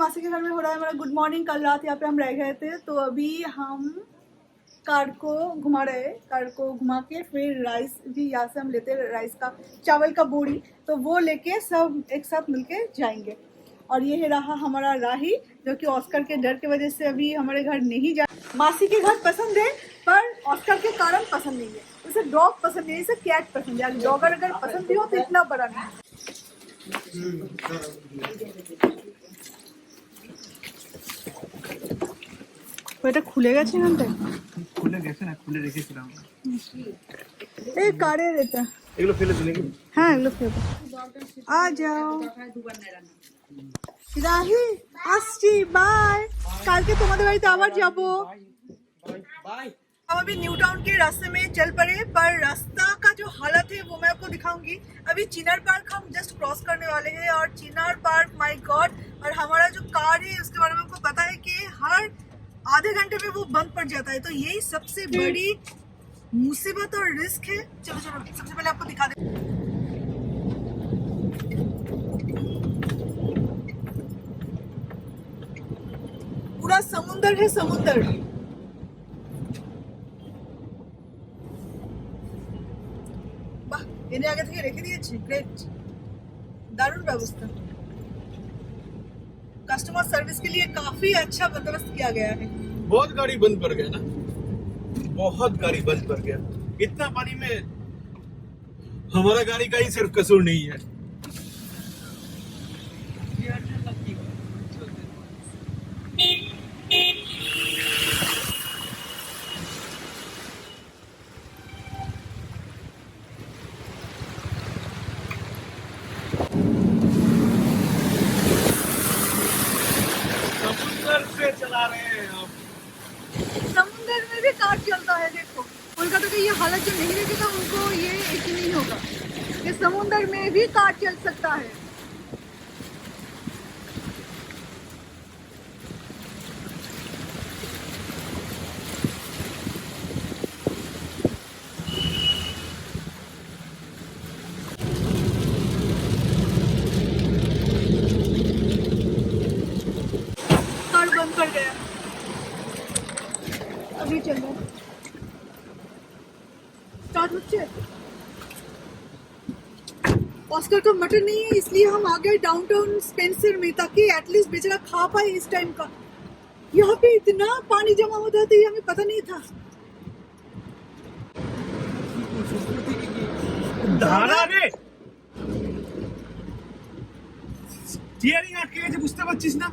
मासी के घर में हो रहा है हमारा गुड मॉर्निंग। कल रात यहाँ पे हम रह गए थे, तो अभी हम कार को घुमा रहे हैं। कार को घुमा के फिर राइस भी यहाँ से हम लेते हैं, राइस का चावल का बोरी, तो वो लेके सब एक साथ मिलके जाएंगे। और ये रहा हमारा राही, जो कि ऑस्कर के डर की वजह से अभी हमारे घर नहीं जा। मासी के घर पसंद है पर ऑस्कर के कारण पसंद नहीं है। उसे डॉग पसंद नहीं है, इसे कैट पसंद है। डॉग अगर पसंद भी हो तो इतना बड़ा नहीं। ওটা খুলে গেছে এখানটা, খুলে গেছে না, খুলে রেখেছিলাম। এই কারের এটা, এগুলো ফেলে দিলে কি? হ্যাঁ এগুলো ফেলে আ যাও। রাহি আসছি, বাই। কালকে তোমাদের বাড়িতে আবার যাবো। बाय। हम अभी न्यू टाउन के रास्ते में चल पड़े, पर रास्ता का जो हालत है वो मैं आपको दिखाऊंगी। अभी चिनार पार्क हम जस्ट क्रॉस करने वाले हैं, और चिनार पार्क माय गॉड। और हमारा जो कार है उसके बारे में आपको पता है कि हर आधे घंटे में वो बंद पड़ जाता है, तो यही सबसे बड़ी मुसीबत और रिस्क है। चलो चलो सबसे पहले आपको दिखा दे। पूरा समुंदर है, समुंदर। বাহ, এনে আগে থেকে রেখে দিয়েছি। গ্রেট, দারুণ ব্যবস্থা। कस्टमर सर्विस के लिए काफी अच्छा बंदोबस्त किया गया है। बहुत गाड़ी बंद पड़ गया ना, बहुत गाड़ी बंद पड़ गया। इतना पानी में हमारा गाड़ी का ही सिर्फ कसूर नहीं है। चला रहे हैं हम। समुंदर में भी कार चलता है। देखो कोलकाता की ये हालत जो नहीं देखेगा उनको ये यकीन नहीं होगा कि समुंदर में भी कार चल सकता है। बंद कर गया, अभी चल रहा स्टार्ट होच्छे। ऑस्कर का मटन नहीं है, इसलिए हम आ गए डाउनटाउन स्पेंसर में, ताकि एटलीस्ट बेचारा खा पाए इस टाइम का। यहाँ पे इतना पानी जमा होता है, ये हमें पता नहीं था। धारा रे স্টিয়ারিং আটকে গেছে, বুঝতে পারছিস না?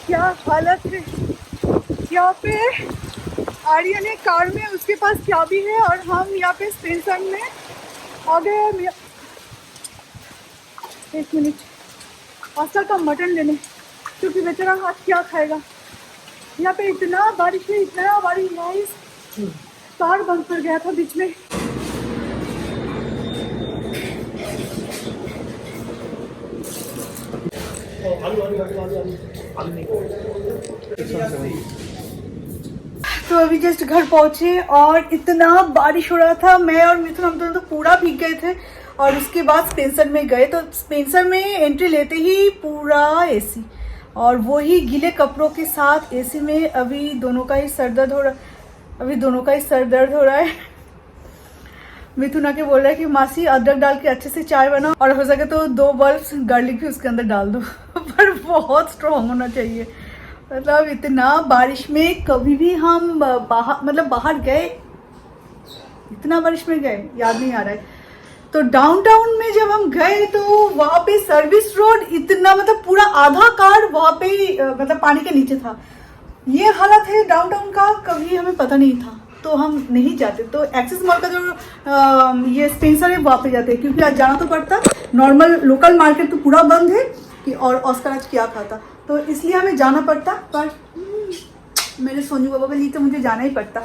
क्या हालत है यहाँ पे। आर्यन है कार में, उसके पास चाबी है, और हम यहाँ पे स्पेंसर में आ गए। एक मिनट, ऑस्कर का मटन लेने, क्योंकि बेचारा आज क्या खाएगा। यहाँ पे इतना बारिश है, इतना बारिश, गाइस कार बंद कर गया था बीच में। तो अभी जस्ट घर पहुंचे और इतना बारिश हो रहा था, मैं और मिथुन हम दोनों तो पूरा भीग गए थे। और उसके बाद स्पेंसर में गए, तो स्पेंसर में एंट्री लेते ही पूरा एसी, और वो ही गीले कपड़ों के साथ एसी में अभी दोनों का ही सर दर्द हो रहा है। मिथुन आके बोल रहा है कि मासी अदरक डाल के अच्छे से चाय बनाओ, और हो सके तो 2 बल्ब गार्लिक भी उसके अंदर डाल दो पर बहुत स्ट्रॉन्ग होना चाहिए। मतलब इतना बारिश में कभी भी हम बाहर गए, इतना बारिश में गए याद नहीं आ रहा है। तो डाउनटाउन में जब हम गए तो वहाँ पे सर्विस रोड इतना, मतलब पूरा आधा कार वहाँ पे मतलब पानी के नीचे था। ये हालत है डाउनटाउन का, कभी हमें पता नहीं था, तो हम नहीं जाते। तो एक्सिस मॉल का जो ये स्पेंसर है वहाँ पे जाते हैं, क्योंकि आज जाना तो पड़ता। नॉर्मल लोकल मार्केट तो पूरा बंद है कि, और ऑस्कर आज क्या खाता, तो इसलिए हमें जाना पड़ता। पर मेरे सोनू बाबा के लिए तो मुझे जाना ही पड़ता।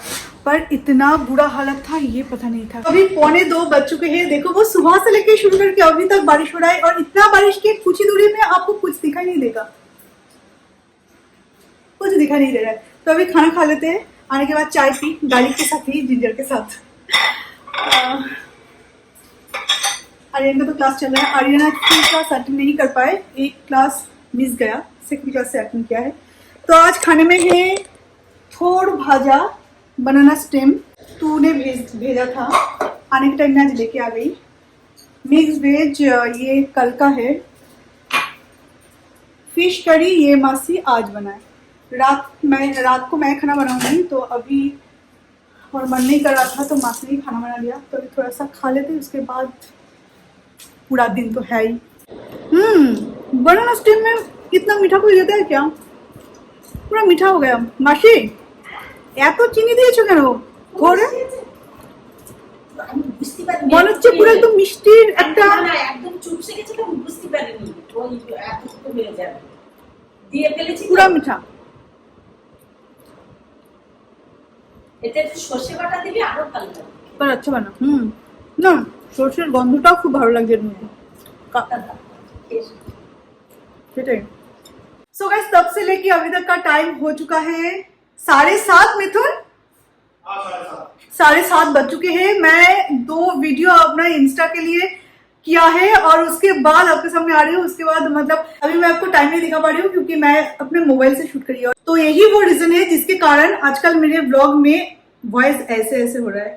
पर इतना बुरा हालत था ये पता नहीं था। अभी 1:45 बज चुके हैं। देखो वो सुबह से लेके शुरू करके अभी तक बारिश हो रहा है और इतना बारिश के कुछ ही दूरी में आपको कुछ दिखाई नहीं देगा, कुछ दिखाई नहीं दे रहा है। तो अभी खाना खा लेते हैं, आने के बाद चाय पी गार्लिक के साथ ही, जिंजर के साथ। आर्यन का तो क्लास चल रहा है। आर्यन आज क्लास अटेंड नहीं कर पाए, एक क्लास मिस गया, सेकंड क्लास से अटेंड किया है। तो आज खाने में है थोड़ भाजा, बनाना स्टेम, तूने भेजा था, आने के टाइम में आज लेके आ गई। मिक्स वेज ये कल का है। फिश करी ये मासी आज बनाए। रात को मैं खाना बनाऊंगी, तो अभी और मन नहीं कर रहा था तो मासी ने खाना बना लिया। तो अभी थोड़ा सा खा लेते, उसके बाद पूरा दिन तो है ही। बनाना स्टेम में इतना मीठा कोई देता है क्या? पूरा मीठा हो गया। मासी এত চিনি দিয়েছো কেন? ঘরে মনে হচ্ছে পুরো একদম মিষ্টির একটা, একদম চুপসে গেছে, তো বুঝতে পারিনি ওই এতটুকু হয়ে যাবে, দিয়ে ফেলেছি পুরো মিঠা। এতে একটু সর্ষে বাটা দিলে আরো ভালো লাগে। पर अच्छा बना। না সরষের গন্ধটাও খুব ভালো লাগছে এর মধ্যে। সেটাই। सो गाइस तब से लेके अभी तक का टाइम हो चुका है 7:30 मिथुन, 7:30 बज चुके हैं। मैं 2 वीडियो अपना इंस्टा के लिए किया है और उसके बाद आपके सामने आ रही हूँ। उसके बाद मतलब अभी मैं आपको टाइम नहीं दिखा पा रही हूँ क्योंकि मैं अपने मोबाइल से शूट करी है। तो यही वो रीजन है जिसके कारण आजकल मेरे व्लॉग में वॉइस ऐसे ऐसे हो रहा है,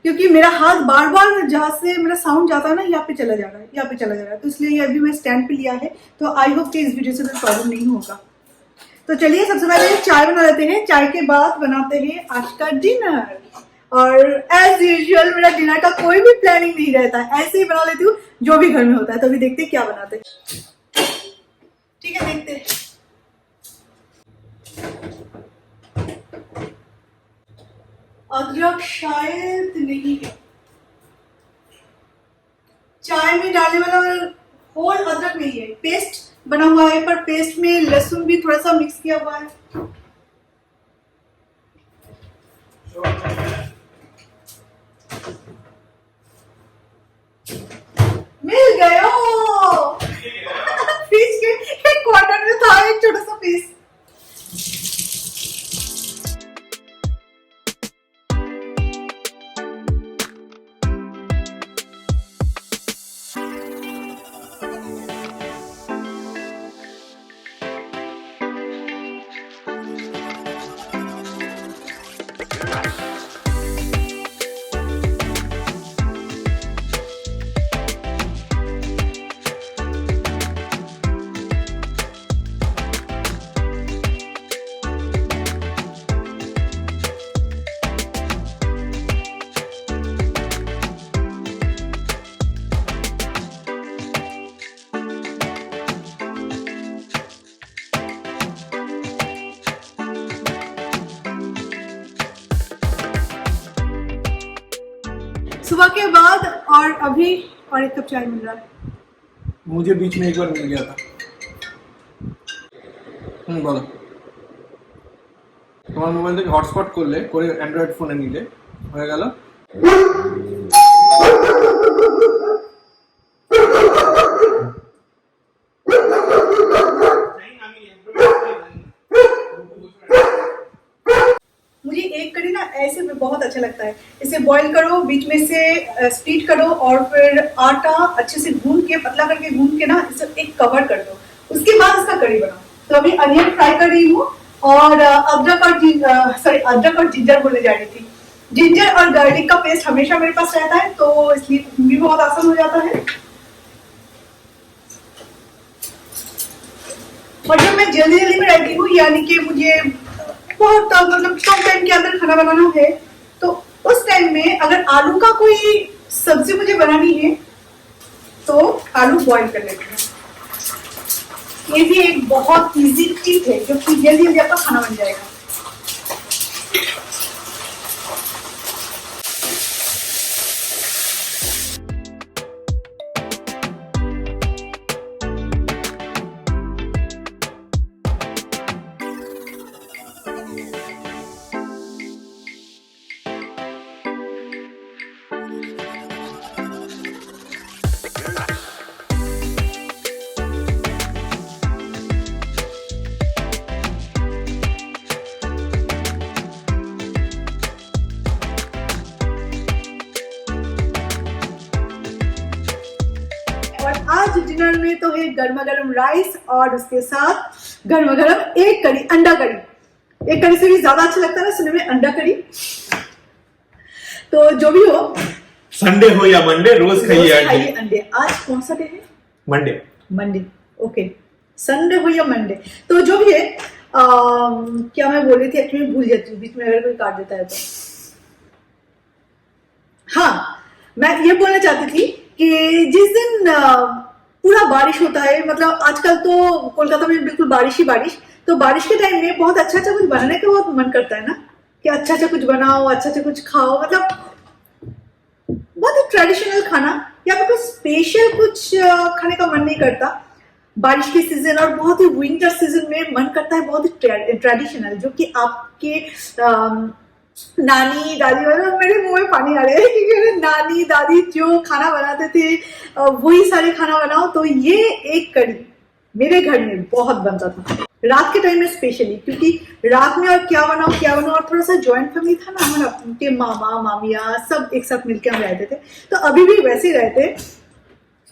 क्योंकि मेरा हाथ बार बार जहाँ से मेरा साउंड जाता है ना, यहाँ पे चला जा रहा है, यहाँ पे चला जा रहा है। तो इसलिए ये अभी मैं स्टैंड पे लिया है। तो आई होप कि इस वीडियो से कोई प्रॉब्लम नहीं होगा। तो चलिए सबसे पहले चाय बना लेते हैं, चाय के बाद बनाते हैं आज का डिनर। और एज यूजुअल मेरा डिनर का कोई भी प्लानिंग नहीं रहता है, ऐसे ही बना लेती हूँ जो भी घर में होता है। तो अभी देखते हैं क्या बनाते हैं। ठीक है देखते हैं। अदरक शायद नहीं है, चाय में डालने वाला होल अदरक नहीं है, पेस्ट बना हुआ है, पर पेस्ट में लहसुन भी थोड़ा सा मिक्स किया हुआ है। मिल गया फिश के एक क्वार्टर में था एक छोटा सा पीस। सुबह के बाद और अभी और एक कप चाय मिल रहा है। मुझे बीच में एक बार मिल गया था। बोलो তোমার মোবাইল থেকে হটস্পট করলে করে অ্যান্ড্রয়েড ফোনে নিলে হয়ে গেল। मुझे एक कड़ी ना ऐसे में बहुत अच्छा लगता है। इसे बॉईल करो, बीच में से स्प्लिट करो और फिर आटा अच्छे से गूंद के, पतला करके गूंद के ना इसे एक कवर कर दो, उसके बाद इसका कड़ी बनाओ। तो अभी अनियन फ्राई कर रही हूँ और अदरक और जिंजर बोलने जा रही थी। जिंजर और गार्लिक का पेस्ट हमेशा मेरे पास रहता है, तो इसलिए भी बहुत आसान हो जाता है। और जब मैं जल्दी जल्दी में रहती हूँ, यानी कि मुझे बहुत मतलब कम टाइम के अंदर खाना बनाना है, तो उस टाइम में अगर आलू का कोई सब्जी मुझे बनानी है तो आलू बॉईल कर लेती हूँ। ये भी एक बहुत इजी टिप है जो कि जल्दी जल्दी आपका खाना बन जाएगा। और आज डिनर में तो है गर्मा गर्म राइस और उसके साथ गर्मा गर्म एक कड़ी, अंडा कड़ी। एक कड़ी से भी ज्यादा अच्छा लगता है ना सुनने में, अंडा कड़ी। तो जो भी हो, संडे हो या मंडे, रोज खाइए अंडे। आज कौन सा डे है? मंडे। Monday, okay. संडे हो या मंडे, तो जो भी है क्या मैं बोल रही थी, एक्चुअली भूल जाती हूँ बीच में अगर कोई काट देता है तो। हाँ, मैं ये बोलना चाहती थी कि जिस दिन पूरा बारिश होता है, मतलब आजकल तो कोलकाता में बिल्कुल बारिश ही बारिश, तो बारिश के टाइम में बहुत अच्छा अच्छा कुछ बनाने का बहुत मन करता है ना, कि अच्छा अच्छा कुछ बनाओ, अच्छा अच्छा कुछ खाओ, मतलब बहुत ही ट्रेडिशनल खाना, या फिर कुछ स्पेशल कुछ खाने का मन नहीं करता। बारिश के सीजन और बहुत ही विंटर सीजन में मन करता है बहुत ही ट्रेडिशनल, जो कि आपके नानी दादी, मतलब मेरे मुंह में पानी आ रहा है क्योंकि मेरे नानी दादी जो खाना बनाते थे वही सारे खाना बनाओ। तो ये एक कड़ी मेरे घर में बहुत बनता था रात के टाइम में स्पेशली, क्योंकि रात में और क्या बनाओ, और थोड़ा सा ज्वाइंट फैमिली था ना, हमारा उनके मामा मामिया सब एक साथ मिलकर हम रहते थे, तो अभी भी वैसे ही रहते।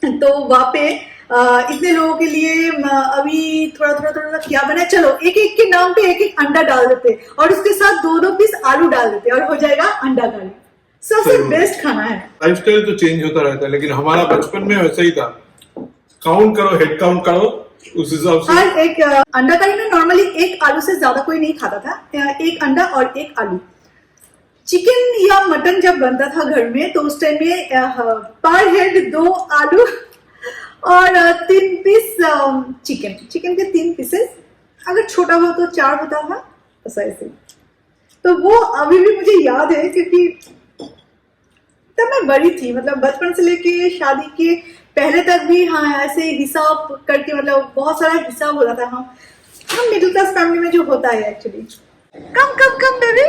तो वहाँ पे इतने लोगों के लिए अभी थोड़ा क्या बना, चलो एक एक के नाम पे एक एक अंडा डाल देते और उसके साथ 2-2 पीस आलू डाल देते और हो जाएगा अंडा करी। सबसे बेस्ट खाना है। लाइफस्टाइल तो चेंज होता रहता है, लेकिन हमारा बचपन में वैसा ही था। काउंट करो, हेड काउंट करो, उस हिसाब से। हर एक अंडा करी में नॉर्मली एक आलू से ज्यादा कोई नहीं खाता था, एक अंडा और एक आलू। चिकन या मटन जब बनता था घर में तो उस टाइम में पर हेड 2 आलू और 3 पीस चिकन के 3 पीसेस, अगर छोटा हो तो 4 होता था, बस ऐसे। तो वो अभी भी मुझे याद है क्योंकि तब मैं बड़ी थी, मतलब बचपन से लेके शादी के पहले तक भी हाँ ऐसे हिसाब करके, मतलब बहुत सारा हिसाब होता था। हम मिडिल क्लास फैमिली में जो होता है एक्चुअली। कम कम कम बेबी,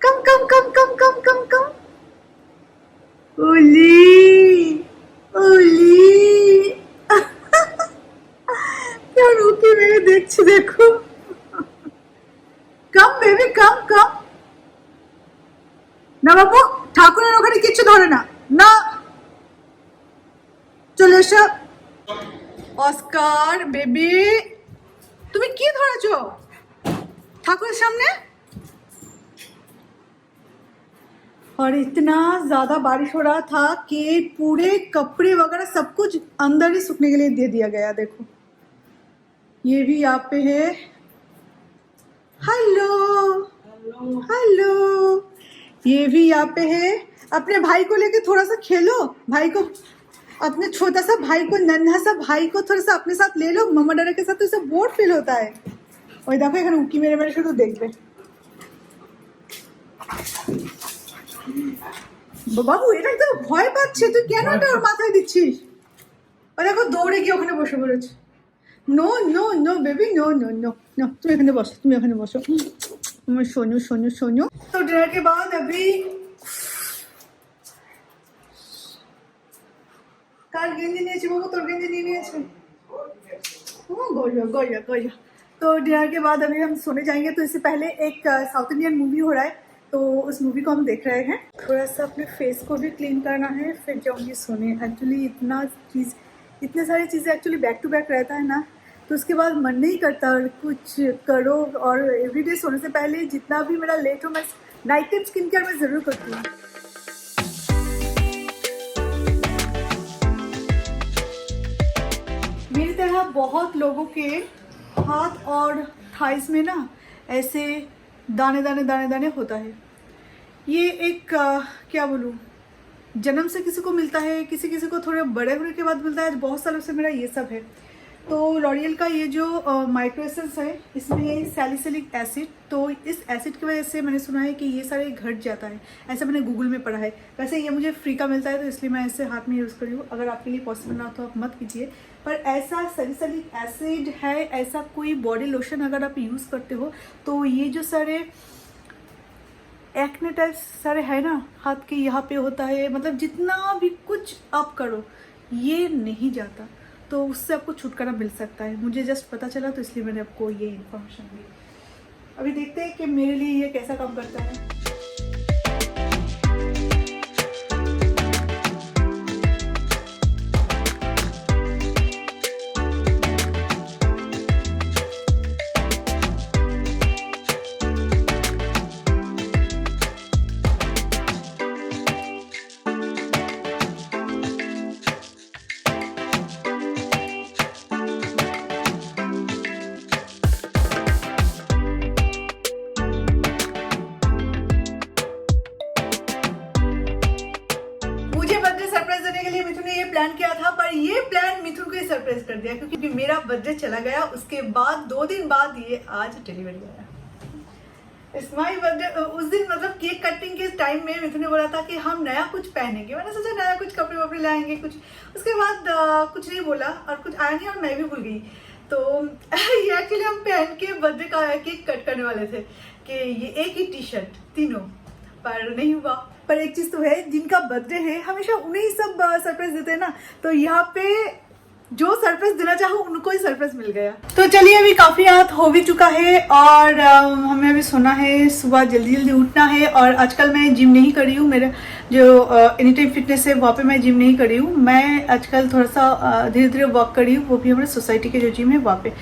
कम कम कम कम कम कम कम। ओली ओली क्या रोके मेरे, देखो। कम बेबी कम कम না বাবু, ঠাকুরের ওখানে কিছু ধরে না, না চলে এসো। অস্কার বেবি, তুমি কি ধরেছো ঠাকুরের সামনে? और इतना ज्यादा बारिश हो रहा था कि पूरे कपड़े वगैरह सब कुछ अंदर ही सूखने के लिए दे दिया गया। देखो ये भी यहाँ पे है। हेलो हेलो, ये भी यहाँ पे है। अपने भाई को लेके थोड़ा सा खेलो, भाई को, अपने छोटा सा भाई को, नन्हा सा भाई को थोड़ा सा अपने साथ ले लो। मम्मा डैडा के साथ तो इसे बोर फील होता है। और देखो এখানে উকি মেরে মেরে শুধু দেখবে। বাবু এটা তো ভয় পাচ্ছে, তুই কেন এটা ওর মাথায় দিচ্ছিস? আর দেখো দৌড়ে গিয়ে ওখানে বসে পড়েছে। No no no baby, no no no no, তুমি এখানে বসো, তুমি এখানে বসো। सोनू सोनू सोनू। तो डिनर के बाद अभी কার গেঞ্জি নিয়েছি বাবু, তোর গেঞ্জি নিয়ে নিয়েছে। गोया। तो डिनर के बाद अभी हम सोने जाएंगे, तो इससे पहले एक साउथ इंडियन मूवी हो रहा है, तो उस मूवी को हम देख रहे हैं। थोड़ा सा अपने फेस को भी क्लीन करना है, फिर जाऊंगी सोने। एक्चुअली इतने सारी चीज़ें एक्चुअली बैक टू बैक रहता है ना, तो उसके बाद मन नहीं करता कुछ करो। और एवरीडे सोने से पहले जितना भी मेरा लेट हो, मैं नाइट टाइम स्किन केयर में ज़रूर करती हूँ। मेरी तरह बहुत लोगों के हाथ और थाइस में ना ऐसे दाने दाने दाने दाने होता है। ये एक क्या बोलूँ, जन्म से किसी को मिलता है, किसी किसी को थोड़े बड़े होने के बाद मिलता है। बहुत सालों से मेरा ये सब है। तो लॉरियल का ये जो माइक्रो एसेंस है, इसमें है सैलिसिलिक एसिड। तो इस एसिड की वजह से मैंने सुना है कि ये सारे घट जाता है, ऐसा मैंने गूगल में पढ़ा है। वैसे ये मुझे फ्री का मिलता है, तो इसलिए मैं इसे हाथ में यूज़ कर रही हूँ। अगर आपके लिए पॉसिबल ना हो तो आप मत कीजिए। पर ऐसा सैलिसिलिक एसिड है, ऐसा कोई बॉडी लोशन अगर आप यूज़ करते हो, तो ये जो सारे एक्ने टाइप सारे है ना, हाथ के यहाँ पे होता है, मतलब जितना भी कुछ आप करो ये नहीं जाता, तो उससे आपको छुटकारा मिल सकता है। मुझे जस्ट पता चला, तो इसलिए मैंने आपको ये इन्फॉर्मेशन दी। अभी देखते हैं कि मेरे लिए ये कैसा काम करता है। किया था, पर ये प्लान मिथुन को ही सरप्राइज कर दिया क्योंकि मेरा बर्थडे चला गया, उसके बाद 2 दिन बाद ये आज डिलीवरी आया। It's my birthday. उस दिन मतलब केक कटिंग के टाइम में मिथुन ने बोला था कि हम नया कुछ पहनेंगे, मैंने सोचा नया कुछ कपड़े वपड़े लाएंगे कुछ, उसके बाद कुछ नहीं बोला और कुछ आया नहीं और मैं भी भूल गई। तो ये एक्चुअली हम पहन के बर्थडे का केक कट करने वाले थे कि ये एक ही टी शर्ट तीनों, पर नहीं हुआ। पर एक चीज तो है, जिनका बर्थडे है हमेशा उन्हें सब सरप्राइज देते हैं ना, तो यहाँ पे जो सरप्राइज देना चाहो उनको ही सरप्राइज मिल गया। तो चलिए अभी काफी रात हो भी चुका है और हमें अभी सोना है, सुबह जल्दी जल्दी उठना है। और आजकल मैं जिम नहीं कर रही हूँ, मेरा जो एनी टाइम फिटनेस है वहाँ पे मैं जिम नहीं कर रही हूँ। मैं आजकल थोड़ा सा धीरे धीरे वॉक कर रही हूँ, वो भी हमारे सोसाइटी के जो जिम है वहाँ पे।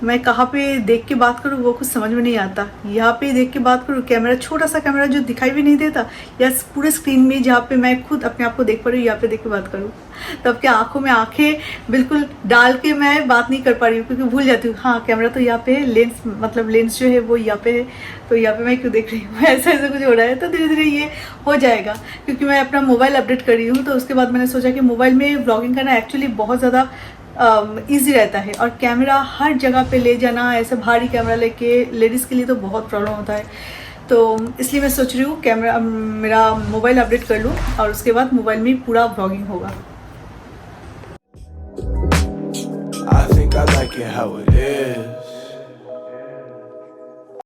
मैं कहाँ पे देख के बात करूँ वो कुछ समझ में नहीं आता, यहाँ पे देख के बात करूँ, कैमरा छोटा सा कैमरा जो दिखाई भी नहीं देता, या पूरे स्क्रीन में जहाँ पे मैं खुद अपने आप को देख पा रही हूँ यहाँ पे देख के बात करूँ, तब क्या आंखों में आंखें बिल्कुल डाल के मैं बात नहीं कर पा रही हूँ क्योंकि भूल जाती हूँ हाँ कैमरा तो यहाँ पे है, लेंस मतलब लेंस जो है वो यहाँ पे है, तो यहाँ पे मैं क्यों देख रही हूँ, ऐसा ऐसा कुछ हो रहा है। तो धीरे धीरे ये हो जाएगा क्योंकि मैं अपना मोबाइल अपडेट कर रही हूँ, तो उसके बाद मैंने सोचा कि मोबाइल में ब्लॉगिंग करना एक्चुअली बहुत ज़्यादा ईजी रहता है, और कैमरा हर जगह पे ले जाना, ऐसे भारी कैमरा लेके लेडीज़ के लिए तो बहुत प्रॉब्लम होता है। तो इसलिए मैं सोच रही हूँ कैमरा मेरा मोबाइल अपडेट कर लूँ और उसके बाद मोबाइल में पूरा ब्लॉगिंग होगा। I think I like it how it is.